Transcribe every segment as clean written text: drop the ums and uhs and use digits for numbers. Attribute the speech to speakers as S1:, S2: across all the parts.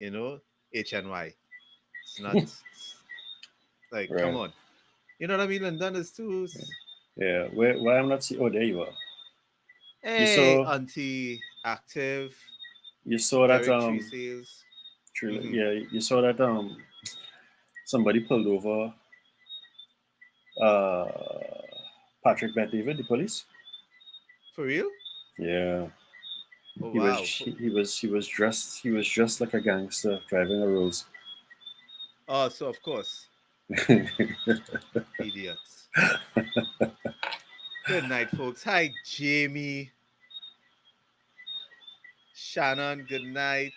S1: you know, HNY. It's not like, come
S2: Right.
S1: on. You know what I mean? London is too.
S2: Yeah. Why I'm not see? Oh, there you are. You
S1: Hey,
S2: saw
S1: Auntie Active,
S2: you saw that
S1: Derek Tree Sales. Mm-hmm.
S2: yeah, you saw that somebody pulled over uh Patrick Bet David, the police.
S1: For real?
S2: Yeah.
S1: Oh,
S2: He was
S1: wow.
S2: he was dressed like a gangster driving a Rolls.
S1: Oh, so of course, idiots. Good night, folks. Hi, Jamie. Shannon, good night.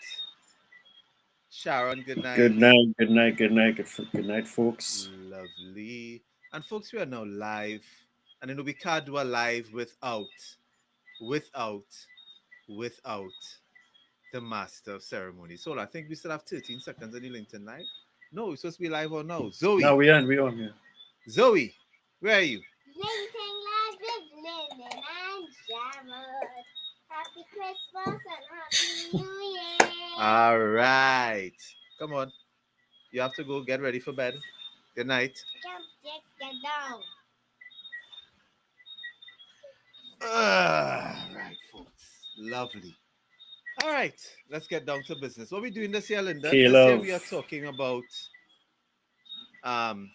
S1: Sharon, good
S2: Good
S1: night.
S2: night, good night, good night, good night, folks.
S1: Lovely. And folks, we are now live. And you know, we can't do a live without, without the master of ceremony. So I think we still have 13 seconds on the LinkedIn live. No, we're supposed to be live or no.
S2: Now
S1: Zoe,
S2: we on here.
S1: Zoe, where are you?
S3: LinkedIn Live with Lyndon and Jared. Happy Christmas and Happy New Year.
S1: All right. Come on. You have to go get ready for bed. Good night.
S3: Jump, dick, get down.
S1: Right, folks. Lovely. All right. Let's get down to business. What are we doing this year, Lyndon? This year
S2: K-Love.
S1: we are talking about um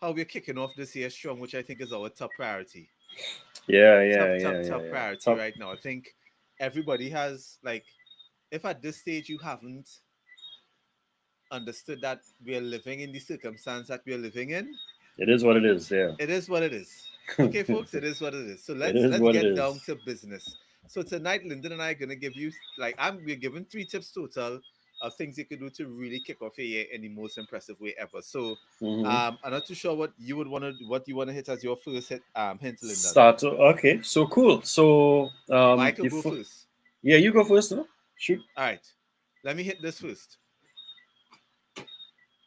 S1: how we're kicking off this year strong, which I think is our top priority.
S2: Yeah,
S1: Top,
S2: yeah,
S1: top,
S2: yeah, yeah,
S1: top
S2: yeah.
S1: priority
S2: Top.
S1: right now. I think everybody has like, if at this stage you haven't understood that we're living in the circumstance that we're living in,
S2: It is what it is. Yeah.
S1: it is what it is. Okay, folks, it is what it is. So
S2: It
S1: let's
S2: is
S1: let's
S2: what it
S1: get down
S2: is.
S1: to business. So tonight, Lyndon and I are gonna give you like we're giving 3 tips total of things you could do to really kick off your year in the most impressive way ever. So
S2: Mm-hmm.
S1: I'm not too sure what you wanna hit as your first hint, Lyndon.
S2: Okay, so cool. So
S1: Or I could go first.
S2: yeah, you go first, no? Shoot.
S1: All right. Let me hit this first.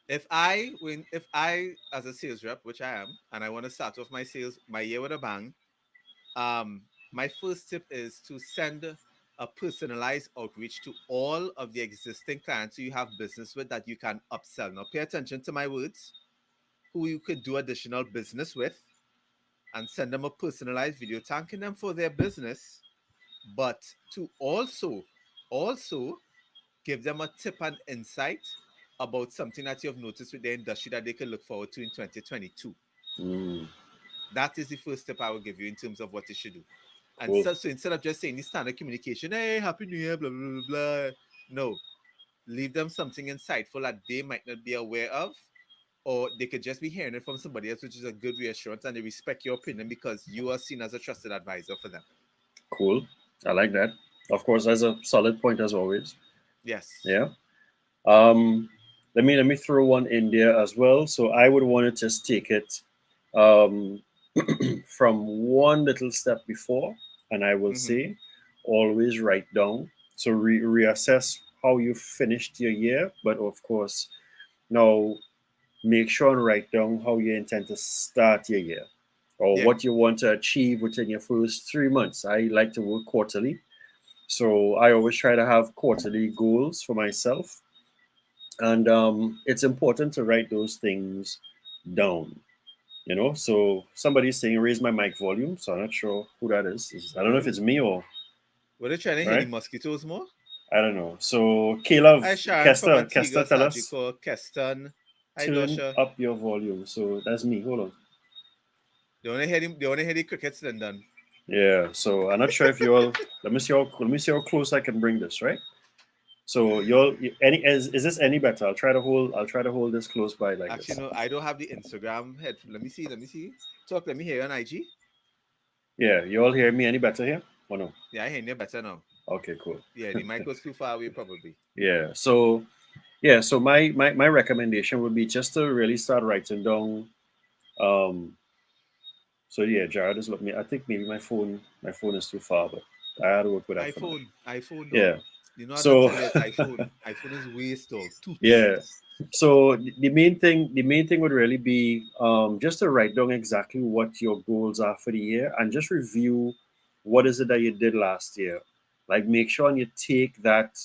S1: If I as a sales rep, which I am, and I want to start off my year with a bang, my first tip is to send a personalized outreach to all of the existing clients who you have business with that you can upsell. Now, pay attention to my words, who you could do additional business with, and send them a personalized video thanking them for their business, but to also give them a tip and insight about something that you have noticed with the industry that they can look forward to in 2022.
S2: Mm,
S1: That is the first tip I will give you in terms of what you should do. And
S2: cool.
S1: so instead of just saying the standard communication, hey, happy new year, blah, blah, blah, blah, no, leave them something insightful that they might not be aware of, or they could just be hearing it from somebody else, which is a good reassurance, and they respect your opinion because you are seen as a trusted advisor for them.
S2: Cool. I like that. Of course, that's a solid point as always.
S1: Yes.
S2: Yeah. Um, let me throw one in there as well. So I would want to just take it um, from one little step before, and I will
S1: Mm-hmm.
S2: say, always write down. So reassess how you finished your year, but of course, now make sure and write down how you intend to start your year or
S1: Yeah.
S2: what you want to achieve within your first 3 months. I like to work quarterly. So I always try to have quarterly goals for myself. And it's important to write those things down. So somebody's saying raise my mic volume. So I'm not sure who that is. I don't know if it's me or,
S1: Were they trying to hit the
S2: right?
S1: mosquitoes more?
S2: I don't know. So Caleb,
S1: Hi, Sharon from
S2: Kester,
S1: Antigua,
S2: tell us,
S1: Sagicor, Keston. Hi,
S2: turn
S1: Dosha.
S2: up your volume. So that's me. Hold on.
S1: They want to hear the crickets then done.
S2: Yeah. So I'm not sure if you all. Let me see how close I can bring this. Right. So any is this any better? I'll try to hold this close by like
S1: Actually,
S2: this.
S1: no, I don't have the Instagram head. Let me see. Let me see. Talk. Let me hear you on IG.
S2: Yeah. You all hear me any better here? Or no?
S1: Yeah, I hear you better now.
S2: Okay. Cool.
S1: Yeah, the mic was too far away, probably.
S2: Yeah. So my recommendation would be just to really start writing down. Um. So yeah, Jared is looking. I think maybe my phone is too far, but I had to work with that for now.
S1: iPhone, dog.
S2: Yeah.
S1: You know what I
S2: So
S1: tell you? It's iPhone. iPhone is waste, dog. Toots.
S2: yeah. So the main thing would really be just to write down exactly what your goals are for the year and just review what is it that you did last year. Like make sure and you take that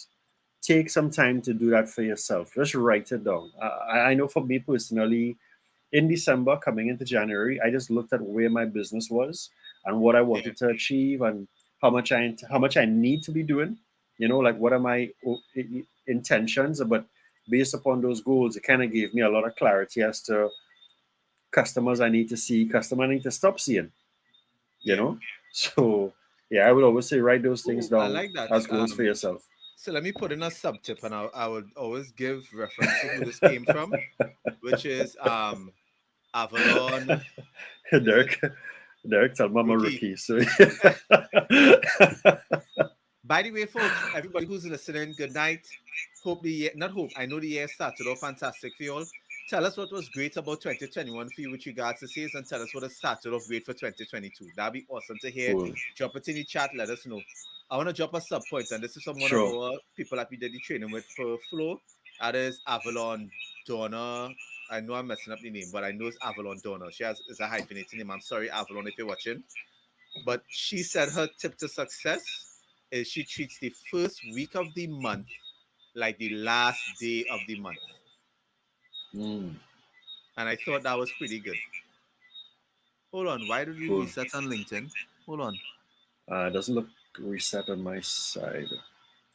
S2: take some time to do that for yourself. Just write it down. I know for me personally, in December coming into January, I just looked at where my business was and what I
S1: Yeah.
S2: wanted to achieve and how much I need to be doing. Like what are my intentions, but based upon those goals, it kind of gave me a lot of clarity as to customers I need to see, customer I need to stop seeing. You
S1: Yeah.
S2: know, so yeah, I would always say write those things
S1: Ooh, I
S2: down
S1: like that.
S2: as goals for yourself.
S1: So let me put in a sub tip, and I would always give reference to who this came from, which is Avalon. Is it
S2: Derek, Derek, tell Mama
S1: Rookie?
S2: rookie. So
S1: By the way, folks, everybody who's listening, good night. Hope the year, not hope, I know the year started off fantastic for you all. Tell us what was great about 2021 for you with regards to sales, and tell us what has started off great for 2022. That'd be awesome to hear.
S2: cool.
S1: Drop it in the chat, let us know. I want to drop a sub point, and this is from one of
S2: Sure.
S1: our people that we did the training with for Flow. That is Avalon Donna. I know I'm messing up the name, but I know it's Avalon Donna. She has is a hyphenated name. I'm sorry, Avalon, if you're watching. But she said her tip to success is she treats the first week of the month like the last day of the month.
S2: Mm,
S1: And I thought that was pretty good. Hold on, why did we
S2: cool.
S1: reset on LinkedIn? Hold on.
S2: It doesn't look reset on my side.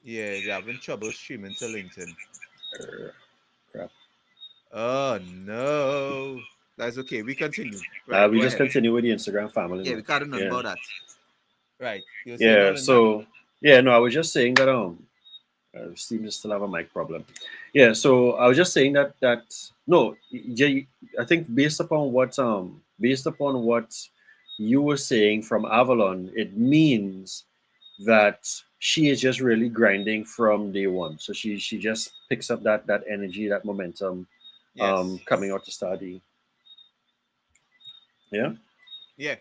S1: Yeah, they're having trouble streaming to LinkedIn.
S2: Er, crap.
S1: Oh no. That's okay. We continue. Right,
S2: We
S1: go
S2: just
S1: ahead.
S2: continue with the Instagram family
S1: Yeah,
S2: now.
S1: we can't none
S2: Yeah.
S1: about that. Right. You were saying
S2: Yeah.
S1: all in that?
S2: So yeah, no, I was just saying that Steve still have a mic problem. Yeah, so I was just saying that no, I think based upon what you were saying from Avalon, it means that she is just really grinding from day one. So she just picks up that energy, that momentum,
S1: Yes.
S2: coming out to study. Yeah,
S1: Yeah.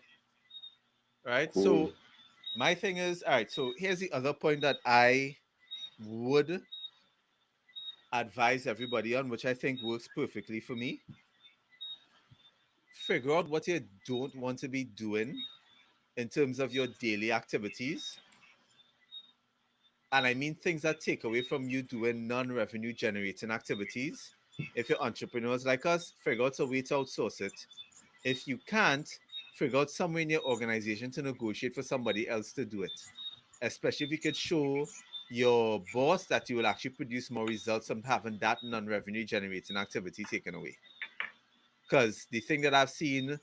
S1: Right.
S2: cool.
S1: So my thing is, all right, so here's the other point that I would advise everybody on, which I think works perfectly for me. Figure out what you don't want to be doing in terms of your daily activities. And I mean things that take away from you doing non revenue generating activities. If you're entrepreneurs like us, figure out a way to outsource it. If you can't, figure out some way in your organization to negotiate for somebody else to do it. Especially if you could show your boss that you will actually produce more results from having that non revenue generating activity taken away. Because the thing that I've seen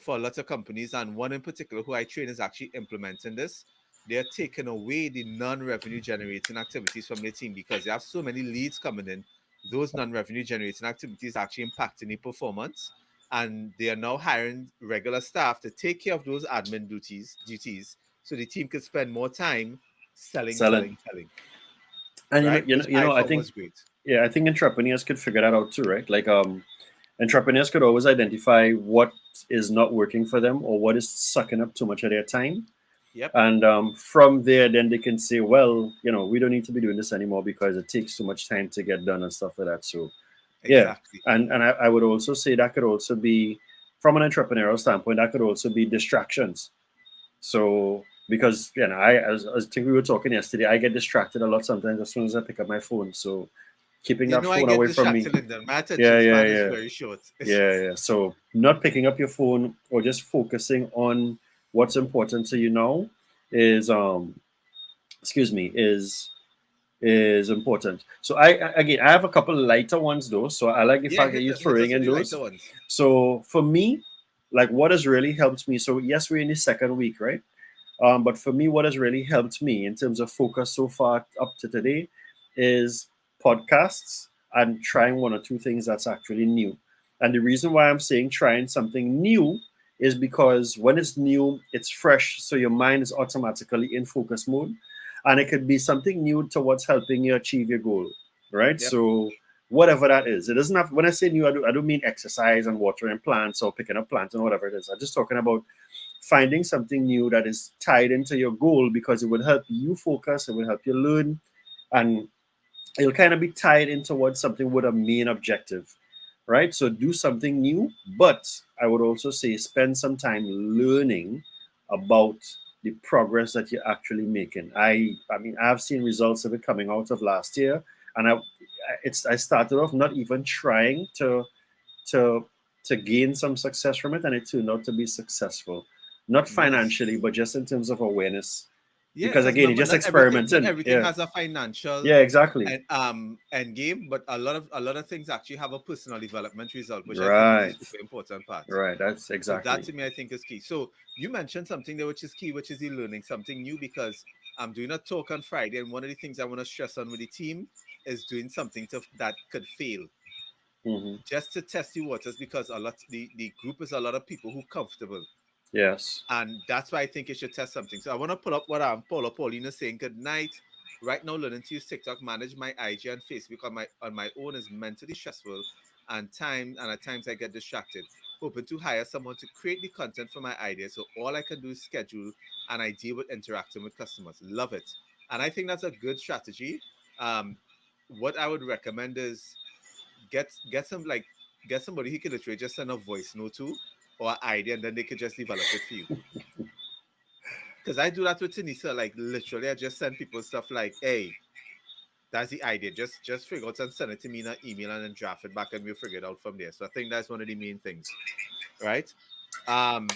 S1: for lots of companies, and one in particular who I train is actually implementing this, they're taking away the non-revenue generating activities from their team because they have so many leads coming in. Those non-revenue generating activities are actually impacting the performance, and they are now hiring regular staff to take care of those admin duties, so the team could spend more time selling,
S2: Selling.
S1: selling, selling.
S2: And
S1: Right, which I
S2: I
S1: found
S2: think
S1: was great.
S2: yeah, I think entrepreneurs could figure that out too, right? Like entrepreneurs could always identify what is not working for them or what is sucking up too much of their time.
S1: Yep,
S2: And from there, then they can say, well, we don't need to be doing this anymore because it takes too much time to get done and stuff like that. So, yeah.
S1: exactly.
S2: And I would also say that could also be, from an entrepreneurial standpoint, that could also be distractions. So, because, I think we were talking yesterday, I get distracted a lot sometimes as soon as I pick up my phone. So, keeping
S1: You
S2: that
S1: know, I
S2: phone
S1: get
S2: away from me.
S1: distracted, Lyndon. My
S2: Yeah,
S1: attention
S2: yeah,
S1: span is
S2: yeah.
S1: very short.
S2: Yeah. So not picking up your phone or just focusing on what's important to you now is excuse me is important. So again I have a couple lighter ones though. So I like the
S1: Yeah,
S2: fact that you're
S1: hit
S2: throwing
S1: us with
S2: in
S1: the
S2: those.
S1: lighter ones.
S2: So for me, like what has really helped me. So yes, we're in the second week, right? But for me, what has really helped me in terms of focus so far up to today is podcasts and trying one or two things that's actually new. And the reason why I'm saying trying something new is because when it's new, it's fresh. So your mind is automatically in focus mode. And it could be something new towards helping you achieve your goal, right?
S1: Yep.
S2: So whatever that is, it doesn't have, when I say new, I don't mean exercise and watering plants or picking up plants and whatever it is. I'm just talking about finding something new that is tied into your goal because it will help you focus, it will help you learn, and it'll kind of be tied in towards something with a main objective, right? So do something new, but I would also say spend some time learning about the progress that you're actually making. I mean, I've seen results of it coming out of last year, and I started off not even trying to to gain some success from it, and it turned out to be successful, not
S1: Nice.
S2: financially, but just in terms of awareness.
S1: Yeah,
S2: Because
S1: because
S2: again, you're
S1: remember,
S2: just
S1: not
S2: experimenting.
S1: everything
S2: Yeah,
S1: has a financial
S2: yeah, exactly.
S1: end game, but a lot of things actually have a personal development result, which I think is a
S2: Right,
S1: super important part.
S2: right. That's
S1: So that
S2: exactly.
S1: to me, I think is key. So you mentioned something there which is key, which is the learning something new, because I'm doing a talk on Friday, and one of the things I want to stress on with the team is doing something that could fail,
S2: Hmm.
S1: just to test the waters, because the group is a lot of people who comfortable.
S2: Yes.
S1: And that's why I think you should test something. So I want to pull up what Paulina saying. Good night. Right now, learning to use TikTok, manage my IG and Facebook on my own is mentally stressful, and at times I get distracted. Hoping to hire someone to create the content for my ideas, so all I can do is schedule and I deal with interacting with customers. Love it, and I think that's a good strategy. What I would recommend is get somebody who can literally just send a voice note to or an idea, and then they could just develop it for you. Because I do that with Tanisha. Like literally, I just send people stuff like, "Hey, that's the idea. Just figure out and send it to me in an email, and then draft it back, and we'll figure it out from there." So I think that's one of the main things, right? Um,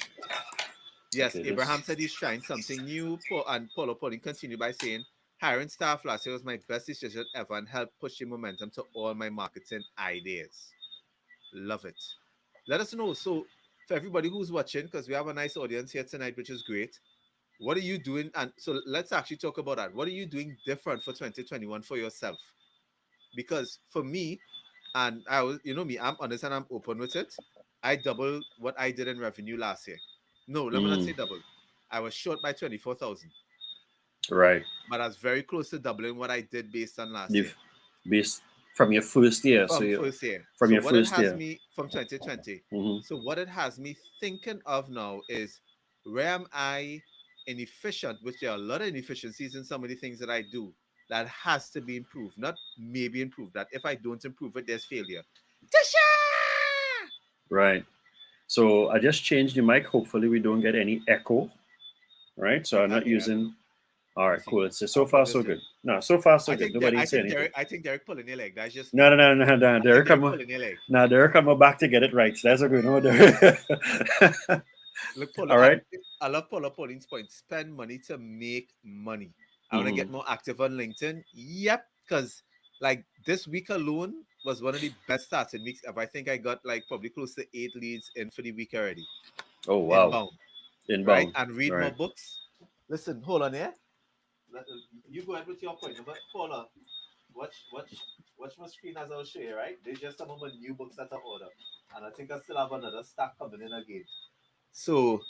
S1: yes,
S2: Okay.
S1: Abraham
S2: This.
S1: said he's trying something new. And Paulo Pauline continued by saying, "Hiring staff last year was my best decision ever and helped push the momentum to all my marketing ideas." Love it. Let us know. So for everybody who's watching, because we have a nice audience here tonight, which is great. What are you doing? And so let's actually talk about that. What are you doing different for 2021 for yourself? Because for me, and I was, me, I'm honest and I'm open with it. I doubled what I did in revenue last year. No, let me not
S2: Mm,
S1: say double. I was short by 24,000,
S2: right.
S1: but I was very close to doubling what I did based on last year
S2: You've based from your first year. So
S1: from
S2: you
S1: first year.
S2: from
S1: So
S2: your
S1: what it
S2: first
S1: has
S2: year.
S1: me from 2020.
S2: Hmm.
S1: So what it has me thinking of now is, where am I inefficient, which there are a lot of inefficiencies in some of the things that I do that has to be improved, not maybe improved, that if I don't improve it, there's failure. Tasha!
S2: Right. So I just changed the mic. Hopefully we don't get any echo. Right. So I'm not
S1: Okay,
S2: using. All
S1: let me
S2: right.
S1: see.
S2: Cool. It's so
S1: I'll
S2: far
S1: put
S2: so
S1: this
S2: good.
S1: in.
S2: No, so far so
S1: I
S2: good.
S1: think that
S2: Nobody
S1: I
S2: say
S1: think
S2: anything.
S1: Derek pulling your leg. That's just
S2: No,
S1: me.
S2: no, no, no, no.
S1: I think
S2: Derek
S1: Derek
S2: come.
S1: pulling your leg.
S2: No, Derek come back to get it right. So that's a good one, Derek.
S1: Look, Paulo,
S2: All right.
S1: I love Paulo Pauline's point. Spend money to make money. I want to
S2: Hmm.
S1: get more active on LinkedIn. Yep, because like this week alone was one of the best starting weeks ever. I think I got like probably close to 8 leads in for the week already,
S2: Oh wow.
S1: inbound, right?
S2: Inbound.
S1: And read
S2: Right.
S1: more books. Listen, hold on here. You go ahead with your point, but Paula, watch my screen as I'll show you, right? There's just some of my new books that I order, and I think I still have another stack coming in again. So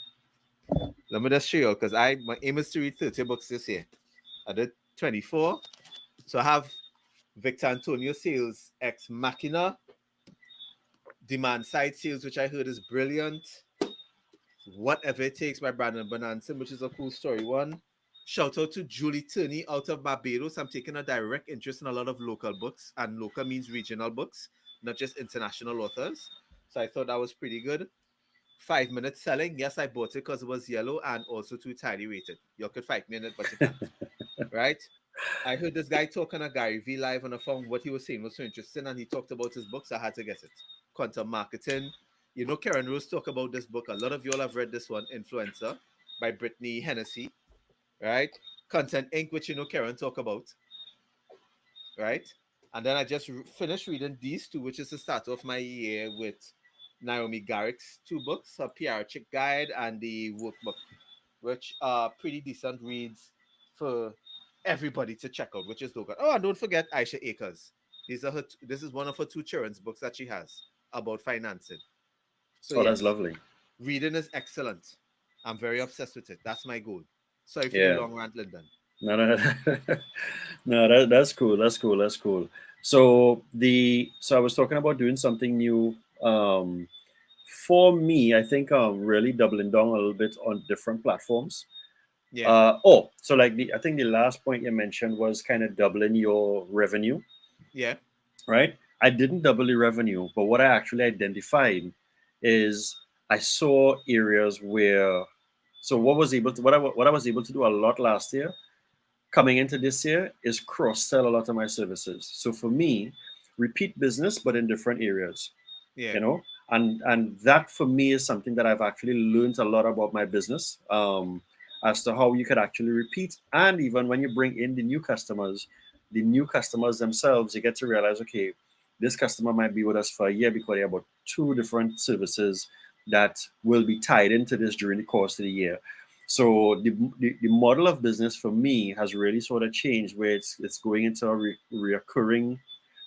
S1: let me just show you, because my aim is to read 30 books this year. I did 24. So I have Victor Antonio Sales Ex Machina, Demand Side Sales, which I heard is brilliant. Whatever It Takes by Brandon Bonanson, which is a cool story one. Shout out to Julie Turney out of Barbados. I'm taking a direct interest in a lot of local books, and local means regional books, not just international authors. So I thought that was pretty good. 5 minute selling. Yes, I bought it because it was yellow and also too tightly rated. You could fight me in it, but you can't. Right? I heard this guy talking on Gary V live and I found what he was saying was so interesting, and he talked about his books. I had to get it. Quantum Marketing. Karen Rose talked about this book. A lot of y'all have read this one, Influencer, by Brittany Hennessy, right? Content Inc., which Karen talk about, right? And then I just finished reading these two, which is the start of my year with Naomi Garrick's two books, her PR Chick Guide and the Workbook, which are pretty decent reads for everybody to check out, which is local. Oh, and don't forget Aisha Akers. This is one of her two children's books that she has about financing. So
S2: Oh, that's
S1: yes,
S2: lovely.
S1: reading is excellent. I'm very obsessed with it. That's my goal. Sorry for the
S2: Yeah.
S1: long rant, Lyndon.
S2: No, no, no. That's cool. That's cool. That's cool. So I was talking about doing something new. For me, I think really doubling down a little bit on different platforms.
S1: Yeah,
S2: So like I think the last point you mentioned was kind of doubling your revenue,
S1: yeah,
S2: right? I didn't double the revenue, but what I actually identified is I saw areas where So what I was able to do a lot last year, coming into this year, is cross sell a lot of my services. So for me, repeat business but in different areas,
S1: Yeah.
S2: you know, and that for me is something that I've actually learned a lot about my business, as to how you could actually repeat, and even when you bring in the new customers themselves, you get to realize, okay, this customer might be with us for a year because they have about two different services that will be tied into this during the course of the year. So the model of business for me has really sort of changed, where it's going into a reoccurring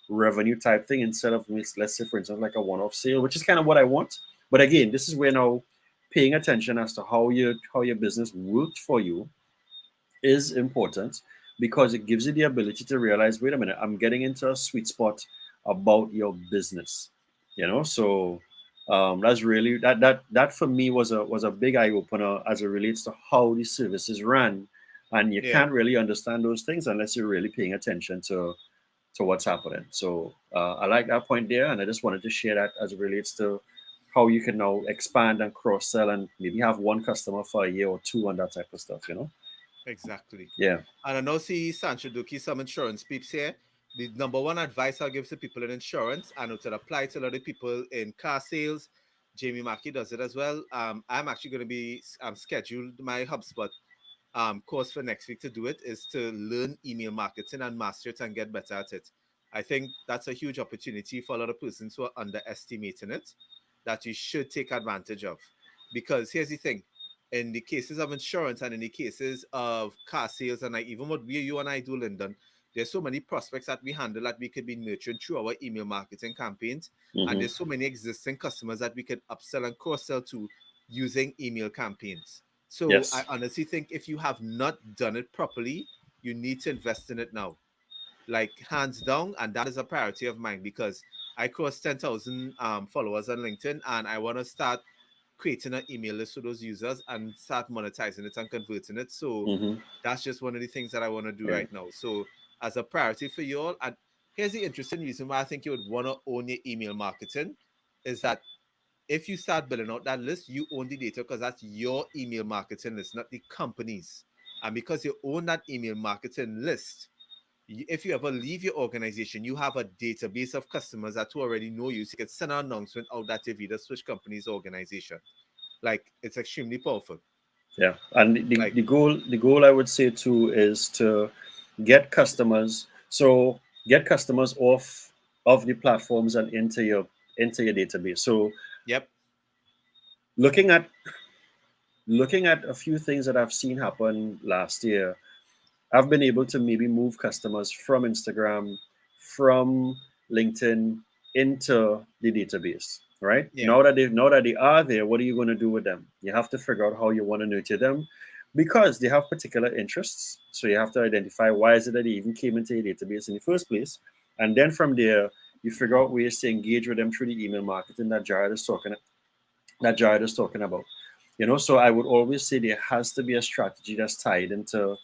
S2: revenue type thing instead of, let's say, for instance, like a one-off sale, which is kind of what I want. But again, this is where now paying attention as to how your business worked for you is important, because it gives you the ability to realize, wait a minute, I'm getting into a sweet spot about your business. So that's really that for me was a big eye opener as it relates to how the services ran, and you
S1: Yeah.
S2: can't really understand those things unless you're really paying attention to what's happening. So I like that point there, and I just wanted to share that as it relates to how you can now expand and cross sell and maybe have one customer for a year or two and that type of stuff.
S1: Exactly.
S2: Yeah.
S1: And I know see Sancho Duki, some insurance peeps here. The number one advice I'll give to people in insurance, and it will apply to a lot of people in car sales. Jamie Mackey does it as well. I'm actually going to be scheduled my HubSpot course for next week to do it, is to learn email marketing and master it and get better at it. I think that's a huge opportunity for a lot of persons who are underestimating it, that you should take advantage of. Because here's the thing, in the cases of insurance and in the cases of car sales, and like even what you and I do, Lyndon, there's so many prospects that we handle that we could be nurturing through our email marketing campaigns. And
S2: Hmm.
S1: there's so many existing customers that we could upsell and cross sell to using email campaigns. So I
S2: Yes.
S1: honestly think if you have not done it properly, you need to invest in it now, like hands down, and that is a priority of mine, because I crossed 10,000 followers on LinkedIn, and I want to start creating an email list for those users and start monetizing it and converting it. So
S2: Hmm.
S1: that's just one of the things that I want to do
S2: Yeah.
S1: right now. So as a priority for you all, and here's the interesting reason why I think you would want to own your email marketing, is that if you start building out that list, you own the data, because that's your email marketing list, not the company's. And because you own that email marketing list, if you ever leave your organization, you have a database of customers that who already know you. So you can send an announcement out that you've either switch companies or organization. Like, it's extremely powerful.
S2: Yeah. And the,
S1: Like,
S2: the goal the goal I would say too is to get customers. So get customers off of the platforms and into your database. So
S1: yep,
S2: looking at looking at a few things that I've seen happen last year, I've been able to maybe move customers from Instagram, from LinkedIn into the database. Right
S1: yeah,
S2: now that they are there, what are you going to do with them? You have to figure out how you want to nurture them, because they have particular interests. So you have to identify why is it that they even came into your database in the first place, and then from there you figure out ways to engage with them through the email marketing that Jared is talking about. So I would always say there has to be a strategy that's tied into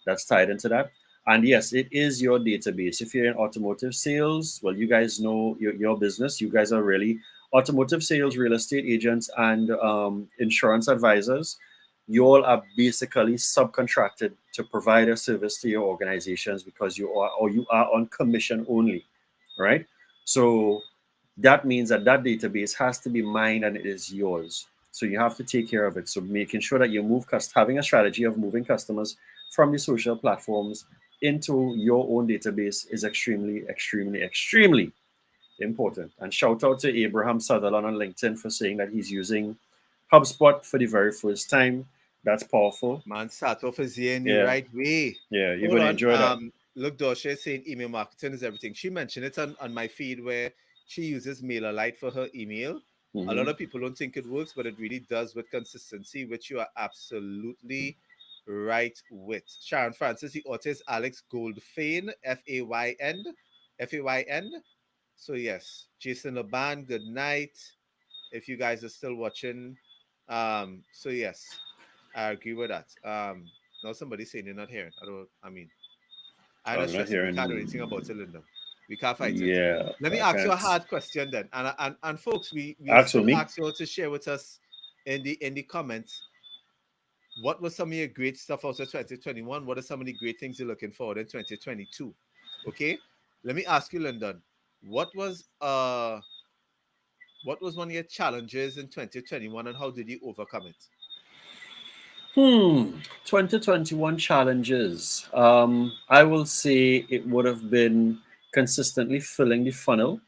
S2: that. And yes, it is your database. If you're in automotive sales, well, you guys know your business. You guys are really automotive sales, real estate agents, and insurance advisors. You all are basically subcontracted to provide a service to your organizations, because you are on commission only, right? So that means that database has to be mine and it is yours. So you have to take care of it. So making sure that having a strategy of moving customers from the social platforms into your own database is extremely, extremely, extremely important. And shout out to Abraham Sutherland on LinkedIn for saying that he's using HubSpot for the very first time. That's powerful.
S1: man, start off is here in the
S2: Yeah,
S1: right way.
S2: yeah, you're
S1: Hold
S2: going to
S1: on.
S2: enjoy that.
S1: Look, Dosha is saying email marketing is everything. She mentioned it on my feed where she uses MailerLite for her email. A
S2: Hmm.
S1: lot of people don't think it works, but it really does with consistency, which you are absolutely right with. Sharon Francis, the author is Alex Goldfayn, Fayn, Fayn. So yes, Jason Laban, good night. If you guys are still watching, so yes, I agree with that. Now somebody saying you're not hearing. I don't. I mean, I'm not
S2: I'm not
S1: stressing. We can't do
S2: hearing.
S1: anything about it, Linda. We can't fight it.
S2: Yeah,
S1: Let me
S2: I
S1: ask you a
S2: can't.
S1: hard question then, and folks, we
S2: Ask for
S1: still
S2: me.
S1: ask you all to share with us in the comments. what was some of your great stuff out of 2021? What are some of the great things you're looking forward in 2022? Okay, let me ask you, Lyndon, what was uh what was one of your challenges in 2021 and how did you overcome it?
S2: 2021 challenges. I will say it would have been consistently filling the funnel.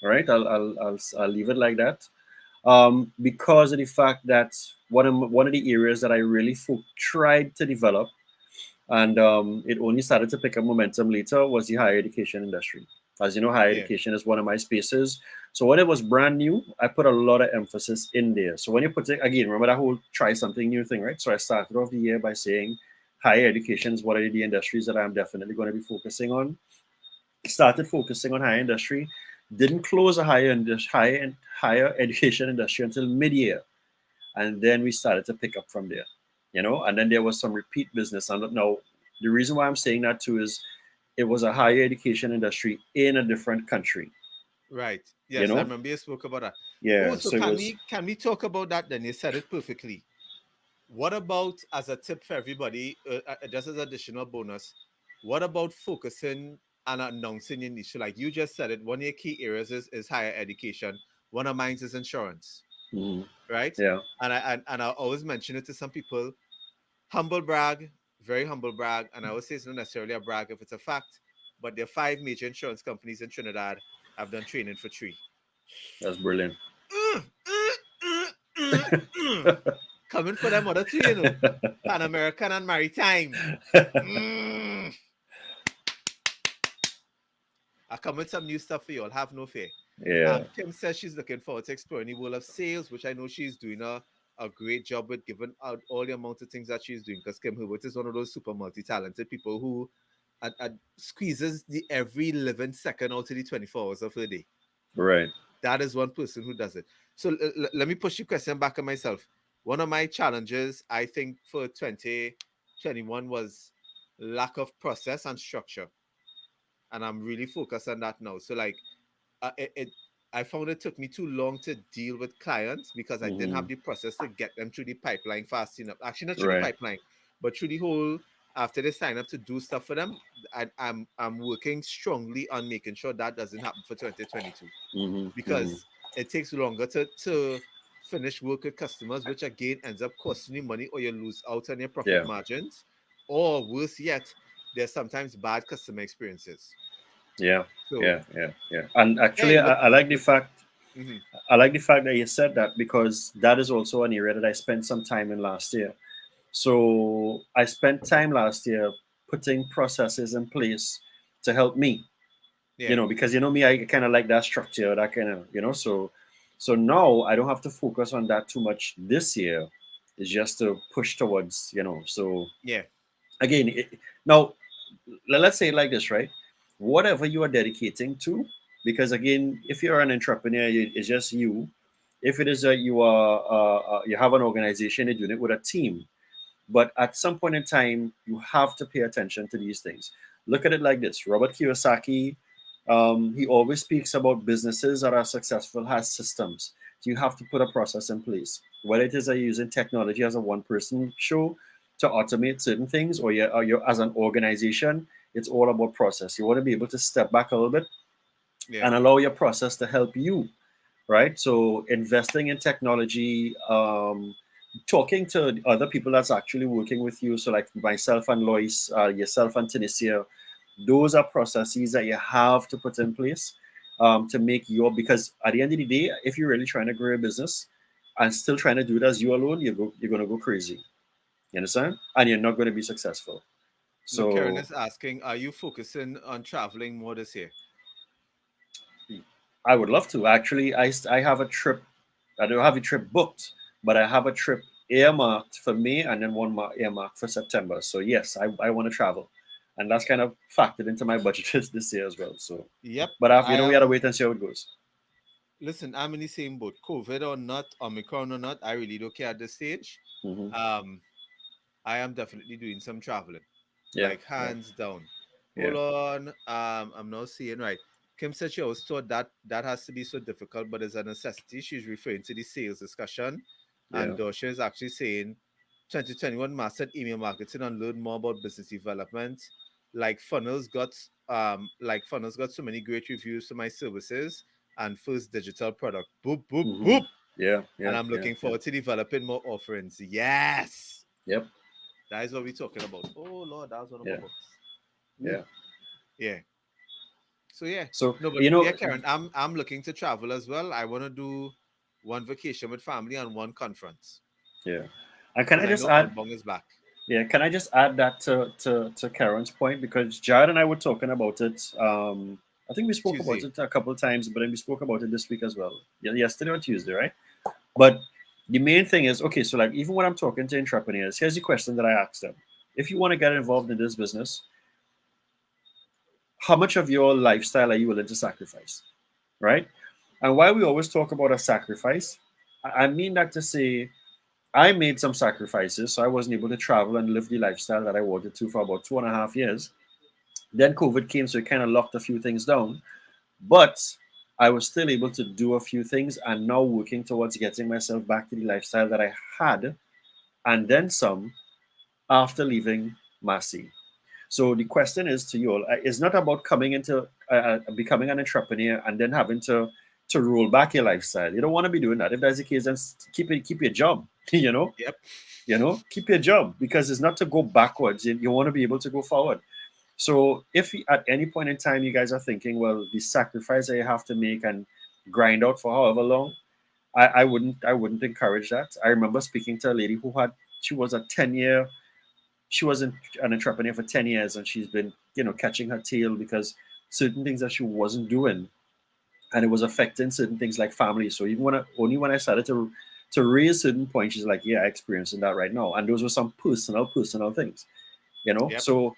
S2: All right, I'll leave it like that. Because of the fact that one of the areas that I really tried to develop, and it only started to pick up momentum later, was the higher education industry. As you know, higher
S1: Yeah,
S2: education is one of my spaces. So when it was brand new, I put a lot of emphasis in there. So when you put it again, remember that whole try something new thing, right? So I started off the year by saying higher education is one of the industries that I'm definitely going to be focusing on. Started focusing on higher industry, didn't close a higher education industry until mid-year, and then we started to pick up from there, and then there was some repeat business. And now the reason why I'm saying that too is it was a higher education industry in a different country,
S1: right.
S2: you
S1: Yes, I
S2: know
S1: remember you spoke about that. Oh,
S2: yeah,
S1: so
S2: so it
S1: can
S2: was.
S1: we talk about that then? You said it perfectly. What about as a tip for everybody, just as additional bonus? What about focusing and announcing your niche? So like you just said it, one of your key areas is higher education. One of mine is insurance,
S2: Mhm.
S1: right?
S2: Yeah.
S1: And I always mention it to some people. Humble brag, very humble brag, and I always say it's not necessarily a brag if it's a fact. But there are five major insurance companies in Trinidad have done training for free.
S2: That's brilliant.
S1: Coming for them other two, Pan American and Maritime. Mm. I come with some new stuff for you all. Have no fear.
S2: Yeah.
S1: Kim says she's looking forward to exploring the world of sales, which I know she's doing a great job with, given out all the amount of things that she's doing. Because Kim Herbert is one of those super multi-talented people who squeezes the every living second out of the 24 hours of her day.
S2: Right.
S1: That is one person who does it. So let me push the question back on myself. One of my challenges, I think, for 2021 was lack of process and structure. And I'm really focused on that now. So, like, I found it took me too long to deal with clients because I didn't
S2: Hmm.
S1: have the process to get them through the pipeline fast enough. Actually, not through the
S2: Right.
S1: pipeline, but through the whole after they sign up to do stuff for them. I'm working strongly on making sure that doesn't happen for 2022
S2: Hmm. Hmm.
S1: because it takes longer to finish work with customers, which again ends up costing you money or you lose out on your profit
S2: Yeah.
S1: margins. Or worse yet, there's sometimes bad customer experiences.
S2: Yeah.
S1: So
S2: Yeah. Yeah. Yeah. And
S1: hey,
S2: actually,
S1: look,
S2: I like the
S1: look.
S2: fact.
S1: Mhm.
S2: I like the fact that you said that because that is also an area that I spent some time in last year. So I spent time last year putting processes in place to help me,
S1: Yeah,
S2: because me, I kind of like that structure, that kind of, so now I don't have to focus on that too much this year. It's just to push towards, so
S1: yeah,
S2: again, now let's say it like this, right? Whatever you are dedicating to, because again, if you're an entrepreneur, it's just you. If it is that you have an organization, you're doing it with a team, but at some point in time, you have to pay attention to these things. Look at it like this: Robert Kiyosaki, he always speaks about businesses that are successful has systems. So you have to put a process in place. Whether it is that you're using technology as a one-person show to automate certain things, or you're as an organization, it's all about process. You want to be able to step back a little bit
S1: yeah,
S2: and allow your process to help you, right? So investing in technology, talking to other people that's actually working with you. So like myself and Lois, yourself and Tunisia, those are processes that you have to put in place to make because at the end of the day, if you're really trying to grow a business and still trying to do it as you alone, you're going to go crazy. You understand? And you're not going to be successful.
S1: look, Karen
S2: So
S1: is asking, are you focusing on traveling more this year?
S2: I would love to. Actually, I have a trip. I don't have a trip booked, but I have a trip earmarked for May and then one earmarked for September. So yes, I want to travel, and that's kind of factored into my budget this year as well. So,
S1: Yep,
S2: but
S1: I
S2: we gotta
S1: am.
S2: wait and see how it goes.
S1: Listen, I'm in the same boat. COVID or not, Omicron or not, I really don't care at this stage.
S2: Hmm.
S1: Um, I am definitely doing some traveling,
S2: Yeah,
S1: like
S2: yeah,
S1: hands down.
S2: yeah,
S1: Hold on. I'm not seeing right. Kim said she always thought that has to be so difficult, but it's a necessity. She's referring to the sales discussion,
S2: yeah.
S1: and Dosha is actually saying, 2021 mastered email marketing and learned more about business development. Like funnels got so many great reviews for my services and first digital product. Boop boop
S2: Mm-hmm.
S1: boop.
S2: Yeah,
S1: And
S2: yeah,
S1: I'm
S2: yeah,
S1: looking
S2: yeah.
S1: forward to developing more offerings. Yes.
S2: Yep.
S1: That is what we're talking about. Oh Lord, that was one of my
S2: Yeah,
S1: books. Ooh.
S2: yeah.
S1: Yeah. So yeah.
S2: So
S1: No, but
S2: you
S1: yeah,
S2: know,
S1: Karen, I'm looking to travel as well. I want to do one vacation with family and one conference
S2: yeah. And can
S1: because
S2: I
S1: I
S2: just
S1: know
S2: add?
S1: Hong is back.
S2: Yeah, can I just add that to Karen's point because Jared and I were talking about it. I think we spoke about
S1: Tuesday.
S2: it a couple of times, but then we spoke about it this week as well. Yeah, yesterday or Tuesday, right? But the main thing is okay. So like, even when I'm talking to entrepreneurs, here's the question that I ask them: if you want to get involved in this business, how much of your lifestyle are you willing to sacrifice, right? And why we always talk about a sacrifice, I mean that to say I made some sacrifices, so I wasn't able to travel and live the lifestyle that I wanted to for about 2.5 years. Then COVID came, so it kind of locked a few things down. But I was still able to do a few things and now working towards getting myself back to the lifestyle that I had and then some after leaving Massey. So the question is to you all: it's not about coming into becoming an entrepreneur and then having to roll back your lifestyle. You don't want to be doing that. If that's the case, then keep your job.
S1: Yep.
S2: Keep your job because it's not to go backwards. You want to be able to go forward. So if at any point in time you guys are thinking, well, the sacrifice that you have to make and grind out for however long, I wouldn't encourage that. I remember speaking to a lady who had she was a 10 year she was an entrepreneur for 10 years and she's been catching her tail because certain things that she wasn't doing and it was affecting certain things like family. So even only when I started to raise certain points, she's like, yeah, I'm experiencing that right now. And those were some personal things,
S1: Yep.
S2: So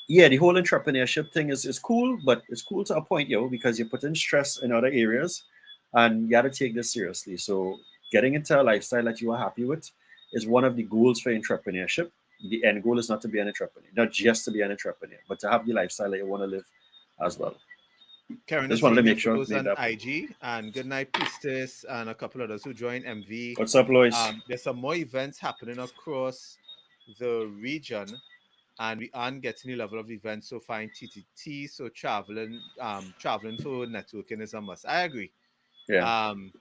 S2: yeah, the whole entrepreneurship thing is cool, but it's cool to a point, because you put in stress in other areas and you got to take this seriously. So getting into a lifestyle that you are happy with is one of the goals for entrepreneurship. The end goal is not to be an entrepreneur, not just to be an entrepreneur, but to have the lifestyle that you want to live as well.
S1: Karen
S2: Just
S1: is
S2: wanted to
S1: seeing your
S2: make sure I
S1: photos
S2: made
S1: on
S2: that point.
S1: IG, and good night, Priestess, and a couple others who joined MV.
S2: What's up, Lois?
S1: There's some more events happening across the region, and we aren't getting the level of events so far in TTT. So traveling for networking is a must. I agree.
S2: Yeah.
S1: Um,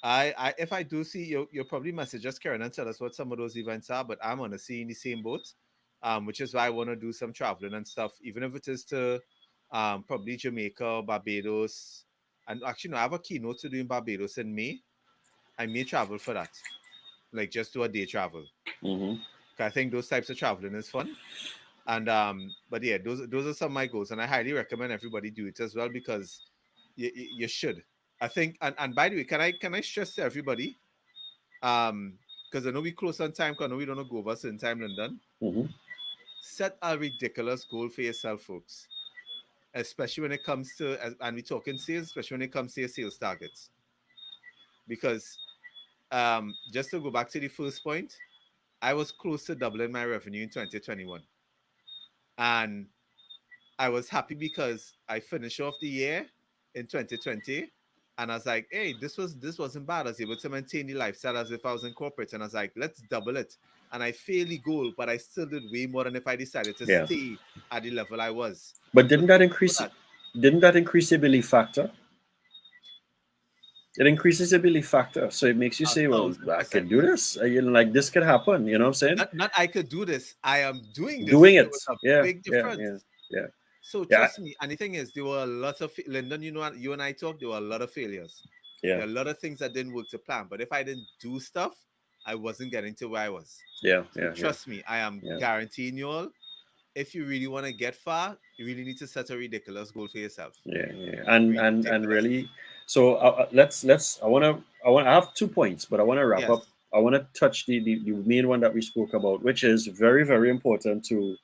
S1: I if I do see you'll probably message us, Karen, and tell us what some of those events are. But I'm honestly in the same boat, which is why I want to do some traveling and stuff, even if it is to probably Jamaica, Barbados, and actually no, I have a keynote to do in Barbados in May. I may travel for that, like just do a day travel.
S2: Mm-hmm.
S1: 'Cause I think those types of traveling is fun. And but yeah, those are some of my goals, and I highly recommend everybody do it as well because you should. I think, and by the way, can I stress to everybody, because I know we close on time, because I know we don't go over certain time, London.
S2: Mm-hmm.
S1: Set a ridiculous goal for yourself, folks. Especially when it comes to, and we talking sales, especially when it comes to your sales targets. Because just to go back to the first point, I was close to doubling my revenue in 2021. And I was happy because I finished off the year in 2020. And I was like, hey, this wasn't bad. I was able to maintain the lifestyle as if I was in corporate. And I was like, let's double it. And I failed the goal, but I still did way more than if I decided to
S2: Yeah.
S1: stay at the level I was.
S2: But
S1: So thank you for that.
S2: didn't that increase your belief factor? It increases your belief factor. So it makes you
S1: A
S2: say, well,
S1: thousand
S2: I can
S1: percent.
S2: do this. Like this could happen. You know what I'm saying?
S1: Not I could do this. I am doing
S2: Doing
S1: this. There
S2: it.
S1: was a
S2: Yeah,
S1: big
S2: yeah,
S1: difference.
S2: yeah, yeah,
S1: So
S2: yeah,
S1: trust me. And the thing is, there were a lot of Lyndon. You and I talked. There were a lot of failures.
S2: yeah,
S1: There are a lot of things that didn't work to plan. But if I didn't do stuff, I wasn't getting to where I was.
S2: yeah,
S1: So
S2: yeah, yeah,
S1: trust me, I am
S2: yeah,
S1: guaranteeing you all. If you really want to get far, you really need to set a ridiculous goal for yourself.
S2: yeah, yeah. And
S1: Ridiculous.
S2: really, so let's. I have 2 points, but I want to wrap up.
S1: Yes.
S2: I want to touch the main one that we spoke about, which is very very important to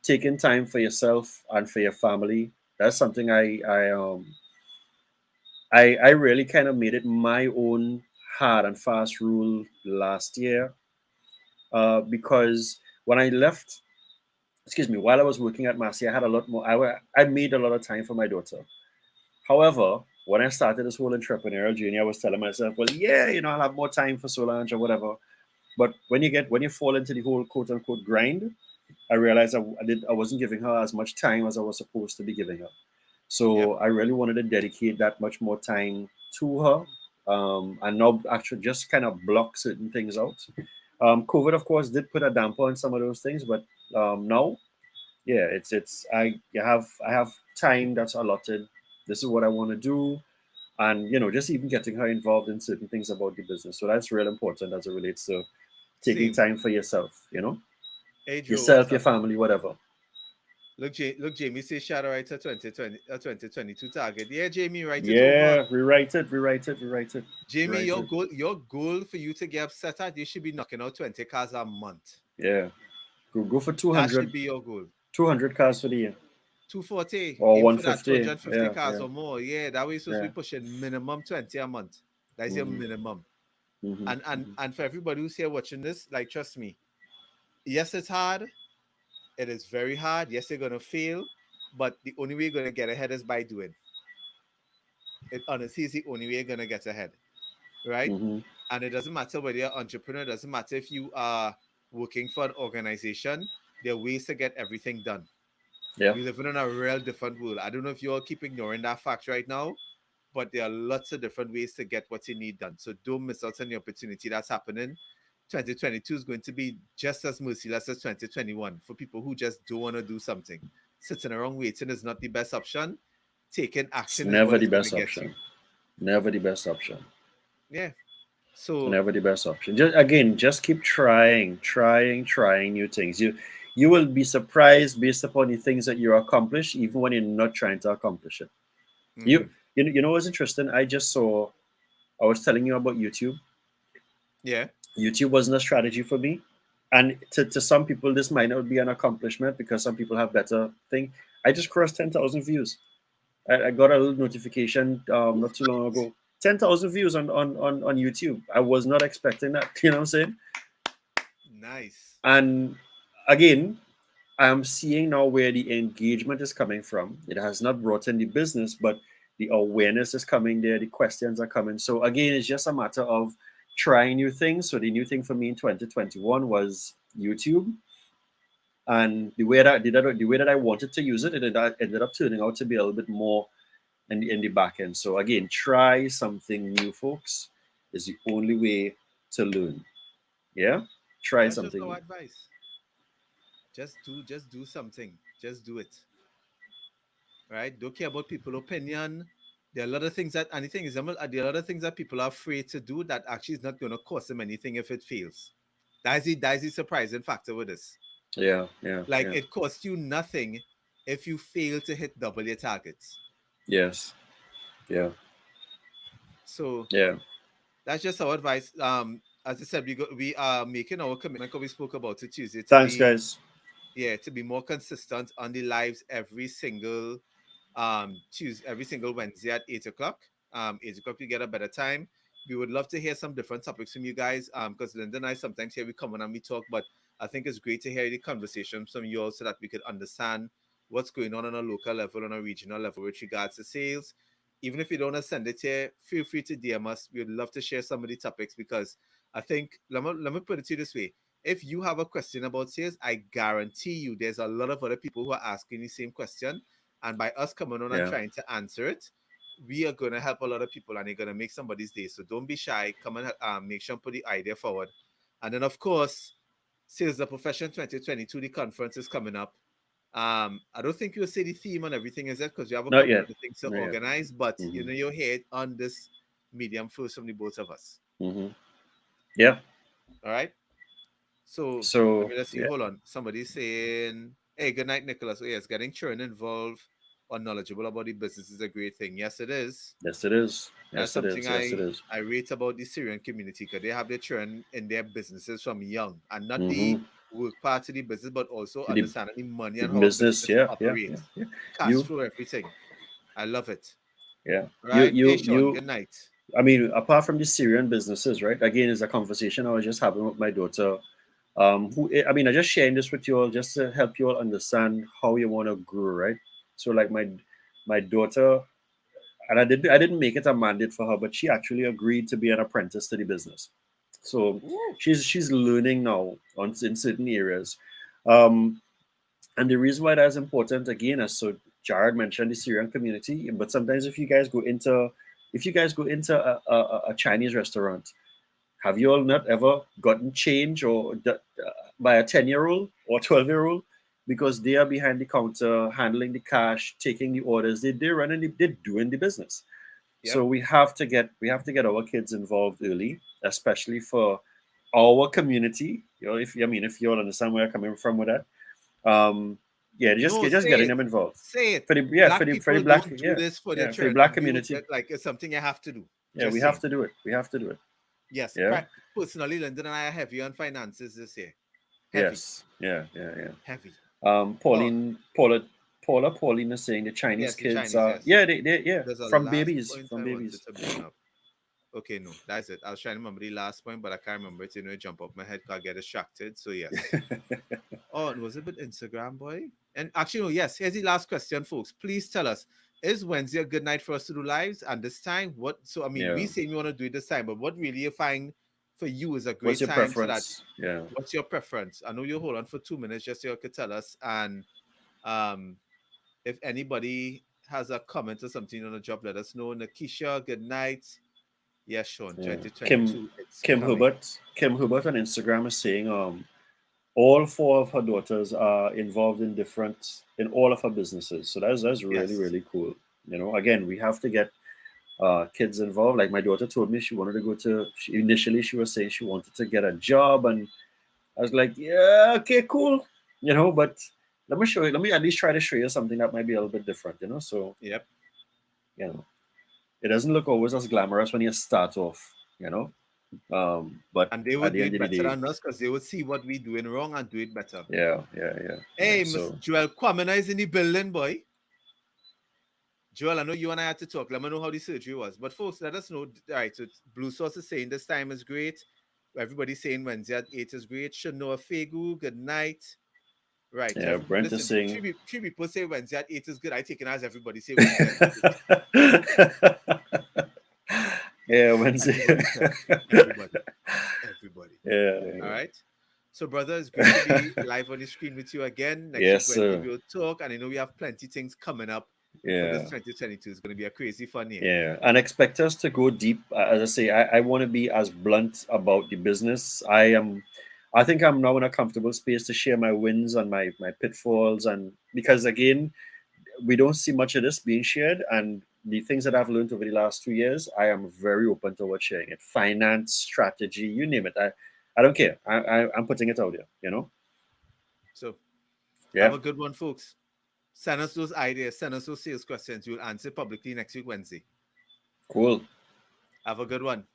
S2: taking time for yourself and for your family. That's something I really kind of made it my own hard and fast rule last year, because when I left, excuse me, while I was working at Massey, I had a lot more. I made a lot of time for my daughter. However, when I started this whole entrepreneurial journey, I was telling myself, well, yeah, I'll have more time for Solange or whatever. But when you fall into the whole quote unquote grind, I realized I wasn't giving her as much time as I was supposed to be giving her.
S1: Yep.
S2: So I really wanted to dedicate that much more time to her, and now actually just kind of block certain things out. COVID, of course, did put a damper on some of those things, but now, yeah, it's I have time that's allotted. This is what I want to do, and just even getting her involved in certain things about the business. So that's real important as it relates to taking
S1: Same.
S2: time for yourself.
S1: Hey Joe, what's
S2: Yourself, your
S1: up?
S2: family, whatever.
S1: Look, Jamie says shadow writes a 2022 target. Yeah, Jamie, write it over.
S2: Yeah, rewrite it, rewrite it, rewrite it,
S1: Jamie,
S2: rewrite it.
S1: your goal for you to get upset at, you should be knocking out 20 cars a month.
S2: Yeah, go for
S1: That should
S2: 200,
S1: be your goal.
S2: 200 cars for the year,
S1: 240,
S2: or
S1: aim for that
S2: 150.
S1: 250
S2: Yeah,
S1: cars
S2: yeah,
S1: or more. Yeah, that way you're supposed to
S2: yeah.
S1: be pushing minimum 20 a month. That's your
S2: Hmm.
S1: minimum.
S2: Hmm. Hmm.
S1: And for everybody who's here watching this, like trust me, yes, it's hard. It is very hard. Yes, you're gonna fail, but the only way you're gonna get ahead is by doing. It honestly is the only way you're gonna get ahead, right?
S2: Hmm.
S1: And it doesn't matter whether you're an entrepreneur, it doesn't matter if you are working for an organization, there are ways to get everything done.
S2: Yeah,
S1: We're living in a real different world. I don't know if you all keep ignoring that fact right now, but there are lots of different ways to get what you need done. So don't miss out on the opportunity that's happening. 2022 is going to be just as merciless as 2021 for people who just don't want to do something. Sitting around waiting is not the best option. Taking
S2: it's
S1: action is
S2: never
S1: what
S2: the
S1: is going to
S2: best
S1: get you.
S2: option. Never the best option.
S1: Yeah. So
S2: Never the best option. Just keep trying, trying, trying new things. You will be surprised based upon the things that you accomplish, even when you're not trying to accomplish it. You
S1: mhm.
S2: you know what's interesting? I was telling you about YouTube.
S1: Yeah.
S2: YouTube wasn't a strategy for me. And to some people, this might not be an accomplishment because some people have better thing. I just crossed 10,000 views. I got a little notification not too long ago. 10,000 views on YouTube. I was not expecting that. You know what I'm saying?
S1: Nice.
S2: And again, I'm seeing now where the engagement is coming from. It has not brought in the business, but the awareness is coming there. The questions are coming. So again, it's just a matter of trying new things. So the new thing for me in 2021 was YouTube, and the way that I wanted to use it, ended up turning out to be a little bit more in the back end. So again, try something new, folks. Is the only way to learn. Yeah, try
S1: That's just
S2: something
S1: our
S2: new.
S1: advice. Just do something. Just do it. Right? Don't care about people's opinion. There are a lot of things that anything is there are a lot of things that people are afraid to do that actually is not going to cost them anything if it fails. That's the surprising factor with this.
S2: Yeah, yeah,
S1: Like
S2: yeah.
S1: it costs you nothing if you fail to hit double your targets.
S2: Yes, yeah,
S1: So
S2: yeah.
S1: that's just our advice. As I said, we are making our commitment because we spoke about it Tuesday to
S2: Thanks,
S1: be
S2: guys.
S1: to be more consistent on the lives every single Tuesday, every single Wednesday at 8 o'clock. 8 o'clock you get a better time. We would love to hear some different topics from you guys. Because Linda and I sometimes here we come on and we talk, but I think it's great to hear the conversation from you all so that we could understand what's going on a local level, on a regional level with regards to sales. Even if you don't want to send it here, feel free to DM us. We'd love to share some of the topics because I think let me put it to you this way. If you have a question about sales, I guarantee you there's a lot of other people who are asking the same question. And by us coming on and
S2: Yeah,
S1: trying to answer it, we are going to help a lot of people and you're going to make somebody's day. So don't be shy. Come and make sure and put the idea forward. And then, of course, Sales the Profession 2022, the conference is coming up. I don't think you'll say the theme and everything is it because you have a
S2: not
S1: couple
S2: yet,
S1: of things to
S2: not yet.
S1: organize, but
S2: Hmm.
S1: you're here on this medium first from the both of us.
S2: Hmm. Yeah.
S1: All right. So
S2: So
S1: let's see.
S2: yeah,
S1: Hold on. Somebody's saying, "Hey, good night, Nicholas." Oh, yes, getting children involved or knowledgeable about the business is a great thing. Yes, it is.
S2: yes, it is.
S1: That's
S2: Yes, it
S1: something
S2: is. Yes, it is.
S1: I rate about the Syrian community because they have their children in their businesses from young, and not the
S2: Hmm.
S1: work part of the business, but also
S2: The,
S1: understanding the money
S2: the
S1: and how a
S2: business.
S1: business
S2: Yeah, yeah, yeah,
S1: operates,
S2: yeah.
S1: cash
S2: You,
S1: flow, everything. I love it.
S2: yeah.
S1: Right? Hey, Sean. Good night.
S2: I mean, apart from the Syrian businesses, right? Again, it's a conversation I was just having with my daughter. I mean, I just sharing this with you all just to help you all understand how you want to grow, right? So, like my daughter, and I didn't make it a mandate for her, but she actually agreed to be an apprentice to the business. So
S1: Ooh.
S2: she's learning now on in certain areas. Um, and the reason why that's important again, as so Jared mentioned the Syrian community, but sometimes if you guys go into a Chinese restaurant, have you all not ever gotten change by a 10-year-old or 12-year-old? Because they are behind the counter, handling the cash, taking the orders. They're running, they're doing the business. So
S1: Yep.
S2: we have to get our kids involved early, especially for our community. If you all understand where I'm coming from with that. Um, yeah,
S1: No,
S2: just
S1: say
S2: getting
S1: it.
S2: them involved.
S1: Say it.
S2: For the yeah
S1: Black
S2: for the
S1: people
S2: black
S1: don't do
S2: yeah
S1: this for their
S2: yeah for the
S1: children,
S2: black
S1: and you
S2: community.
S1: like it's something you have to do.
S2: Yeah, we
S1: Just
S2: have
S1: saying.
S2: to do it. We have to do it.
S1: Yes,
S2: Yeah.
S1: personally, Lyndon and I are heavy on finances this year. Heavy,
S2: Yes. Yeah. Yeah. Yeah.
S1: heavy. Oh,
S2: Pauline is saying the Chinese
S1: yes, the
S2: kids
S1: Chinese,
S2: are
S1: yes. There's a
S2: from
S1: last
S2: babies
S1: point
S2: from
S1: I wanted
S2: babies.
S1: to bring up. Okay, no, that's it. I was trying to remember the last point, but I can't remember it. Jump up my head, cause I get distracted. So yes. Oh, and was it with Instagram, boy? And actually, no, yes. Here's the last question, folks. Please tell us: is Wednesday a good night for us to do lives? And this time, what? So I mean,
S2: Yeah.
S1: we saying we want to do it this time, but what really you find for you is a
S2: What's
S1: great
S2: your
S1: time so that
S2: preference? Yeah.
S1: what's your preference? I know you hold on for 2 minutes just so you could tell us. And um, if anybody has a comment or something on the job, let us know. Nakisha, good night. Yes, Sean,
S2: Yeah. Kim
S1: 2022, it's
S2: Kim
S1: coming.
S2: Hubert Kim Hubert on Instagram is saying all four of her daughters are involved in all of her businesses. So that's really
S1: Yes.
S2: really cool. Again, we have to get kids involved. Like my daughter told me she wanted to go to. Initially, she was saying she wanted to get a job, and I was like, yeah, okay, cool. But let me show you. Let me at least try to show you something that might be a little bit different. So
S1: Yep.
S2: you know, it doesn't look always as glamorous when you start off. But
S1: And they
S2: at
S1: would
S2: the
S1: do
S2: end
S1: it
S2: of the
S1: better
S2: day,
S1: than us because they would see what we doing wrong and do it better.
S2: yeah, yeah, yeah, yeah.
S1: Hey, Miss
S2: So
S1: Joel Kwamina is in the building, boy. Joel, I know you and I had to talk. Let me know how the surgery was. But folks, let us know. All right, so Blue Sauce is saying this time is great. Everybody's saying Wednesday at 8 is great. Should know a Fegu, good night. Right. So
S2: yeah,
S1: everybody
S2: Brent is
S1: listen,
S2: saying.
S1: three people say Wednesday at 8 is good. I take it as everybody say Wednesday at 8 is good.
S2: Yeah, Wednesday.
S1: Everybody said everybody. Everybody.
S2: Yeah,
S1: All
S2: yeah.
S1: right. So, brother, it's great to be live on the screen with you again. Next week,
S2: Yes,
S1: Wednesday,
S2: sir.
S1: we'll talk. And I know we have plenty things coming up for this
S2: Yeah,
S1: 2022. It's going to be a crazy fun year.
S2: yeah. And expect us to go deep. As I say, I want to be as blunt about the business. I think I'm now in a comfortable space to share my wins and my pitfalls. And because, again, we don't see much of this being shared. And the things that I've learned over the last 2 years, I am very open towards sharing it. Finance, strategy, you name it. I don't care. I'm putting it out there.
S1: So, have
S2: Yeah,
S1: a good one, folks. Send us those ideas, send us those sales questions. We'll answer publicly next week, Wednesday.
S2: cool.
S1: Have a good one.